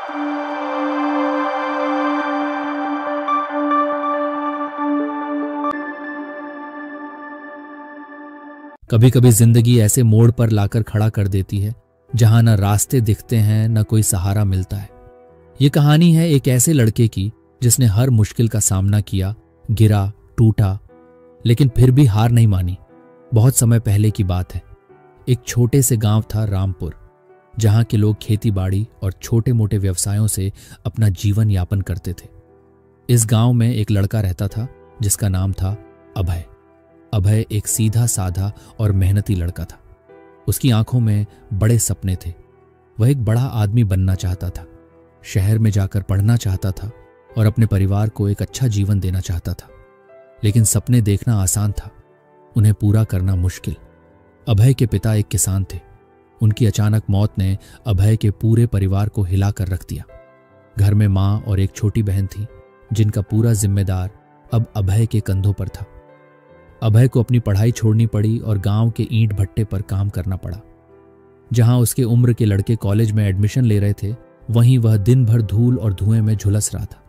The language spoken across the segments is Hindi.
कभी कभी जिंदगी ऐसे मोड़ पर लाकर खड़ा कर देती है जहां न रास्ते दिखते हैं न कोई सहारा मिलता है। ये कहानी है एक ऐसे लड़के की जिसने हर मुश्किल का सामना किया, गिरा, टूटा, लेकिन फिर भी हार नहीं मानी। बहुत समय पहले की बात है। एक छोटे से गांव था रामपुर, जहां के लोग खेती बाड़ी और छोटे मोटे व्यवसायों से अपना जीवन यापन करते थे। इस गांव में एक लड़का रहता था जिसका नाम था अभय। अभय एक सीधा साधा और मेहनती लड़का था। उसकी आंखों में बड़े सपने थे। वह एक बड़ा आदमी बनना चाहता था, शहर में जाकर पढ़ना चाहता था और अपने परिवार को एक अच्छा जीवन देना चाहता था। लेकिन सपने देखना आसान था, उन्हें पूरा करना मुश्किल। अभय के पिता एक किसान थे। उनकी अचानक मौत ने अभय के पूरे परिवार को हिलाकर रख दिया। घर में मां और एक छोटी बहन थी जिनका पूरा जिम्मेदार अब अभय के कंधों पर था। अभय को अपनी पढ़ाई छोड़नी पड़ी और गांव के ईंट भट्टे पर काम करना पड़ा। जहां उसके उम्र के लड़के कॉलेज में एडमिशन ले रहे थे, वहीं वह दिन भर धूल और धुएं में झुलस रहा था।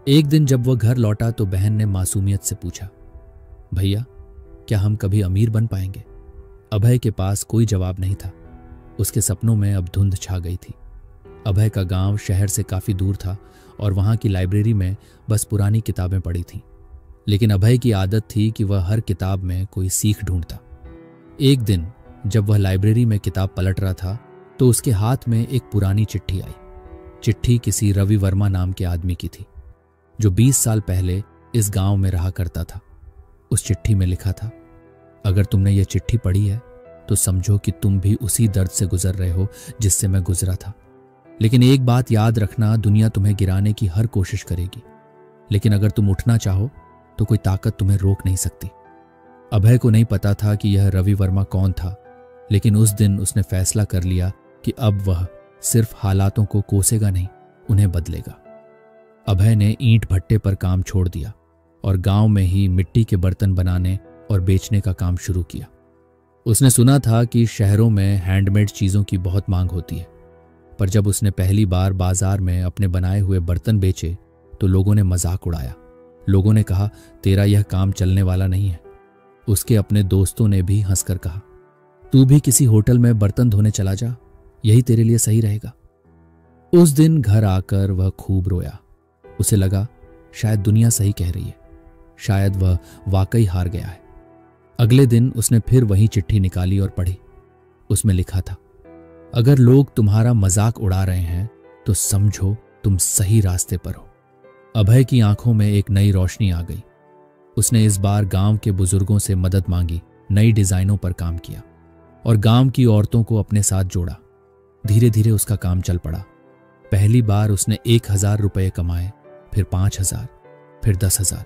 एक दिन जब वह घर लौटा तो बहन ने मासूमियत से पूछा, भैया, क्या हम कभी अमीर बन पाएंगे? अभय के पास कोई जवाब नहीं था। उसके सपनों में अब धुंध छा गई थी। अभय का गांव शहर से काफी दूर था और वहां की लाइब्रेरी में बस पुरानी किताबें पड़ी थीं। लेकिन अभय की आदत थी कि वह हर किताब में कोई सीख ढूंढता। एक दिन जब वह लाइब्रेरी में किताब पलट रहा था तो उसके हाथ में एक पुरानी चिट्ठी आई। चिट्ठी किसी रवि वर्मा नाम के आदमी की थी जो 20 साल पहले इस गांव में रहा करता था। उस चिट्ठी में लिखा था, अगर तुमने ये चिट्ठी पढ़ी है तो समझो कि तुम भी उसी दर्द से गुजर रहे हो जिससे मैं गुजरा था। लेकिन एक बात याद रखना, दुनिया तुम्हें गिराने की हर कोशिश करेगी, लेकिन अगर तुम उठना चाहो तो कोई ताकत तुम्हें रोक नहीं सकती। अभय को नहीं पता था कि यह रवि वर्मा कौन था, लेकिन उस दिन उसने फैसला कर लिया कि अब वह सिर्फ हालातों को कोसेगा नहीं, उन्हें बदलेगा। अभय ने ईंट भट्टे पर काम छोड़ दिया और गांव में ही मिट्टी के बर्तन बनाने और बेचने का काम शुरू किया। उसने सुना था कि शहरों में हैंडमेड चीजों की बहुत मांग होती है, पर जब उसने पहली बार बाजार में अपने बनाए हुए बर्तन बेचे तो लोगों ने मजाक उड़ाया। लोगों ने कहा, तेरा यह काम चलने वाला नहीं है। उसके अपने दोस्तों ने भी हंसकर कहा, तू भी किसी होटल में बर्तन धोने चला जा, यही तेरे लिए सही रहेगा। उस दिन घर आकर वह खूब रोया। उसे लगा शायद दुनिया सही कह रही है, शायद वह वाकई हार गया है। अगले दिन उसने फिर वही चिट्ठी निकाली और पढ़ी। उसमें लिखा था, अगर लोग तुम्हारा मजाक उड़ा रहे हैं तो समझो तुम सही रास्ते पर हो। अभय की आंखों में एक नई रोशनी आ गई। उसने इस बार गांव के बुजुर्गों से मदद मांगी, नई डिजाइनों पर काम किया और गांव की औरतों को अपने साथ जोड़ा। धीरे धीरे उसका काम चल पड़ा। पहली बार उसने 1000 रुपये कमाए, फिर 5000, फिर 10,000।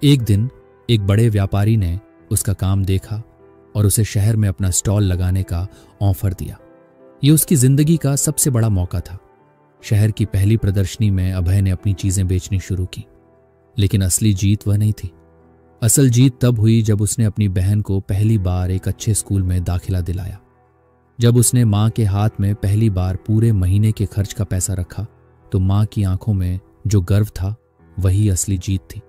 एक दिन एक बड़े व्यापारी ने उसका काम देखा और उसे शहर में अपना स्टॉल लगाने का ऑफर दिया। यह उसकी जिंदगी का सबसे बड़ा मौका था। शहर की पहली प्रदर्शनी में अभय ने अपनी चीजें बेचनी शुरू की। लेकिन असली जीत वह नहीं थी। असल जीत तब हुई जब उसने अपनी बहन को पहली बार एक अच्छे स्कूल में दाखिला दिलाया। जब उसने मां के हाथ में पहली बार पूरे महीने के खर्च का पैसा रखा तो मां की आंखों में जो गर्व था वही असली जीत थी।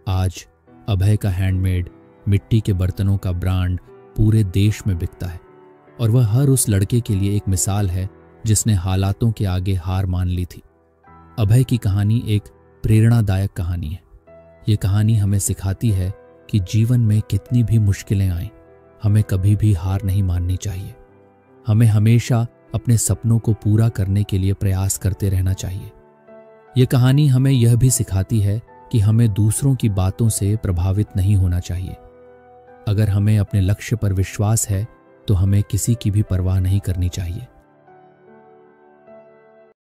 आज अभय का हैंडमेड मिट्टी के बर्तनों का ब्रांड पूरे देश में बिकता है और वह हर उस लड़के के लिए एक मिसाल है जिसने हालातों के आगे हार मान ली थी। अभय की कहानी एक प्रेरणादायक कहानी है। ये कहानी हमें सिखाती है कि जीवन में कितनी भी मुश्किलें आएं, हमें कभी भी हार नहीं माननी चाहिए। हमें हमेशा अपने सपनों को पूरा करने के लिए प्रयास करते रहना चाहिए। ये कहानी हमें यह भी सिखाती है कि हमें दूसरों की बातों से प्रभावित नहीं होना चाहिए। अगर हमें अपने लक्ष्य पर विश्वास है तो हमें किसी की भी परवाह नहीं करनी चाहिए।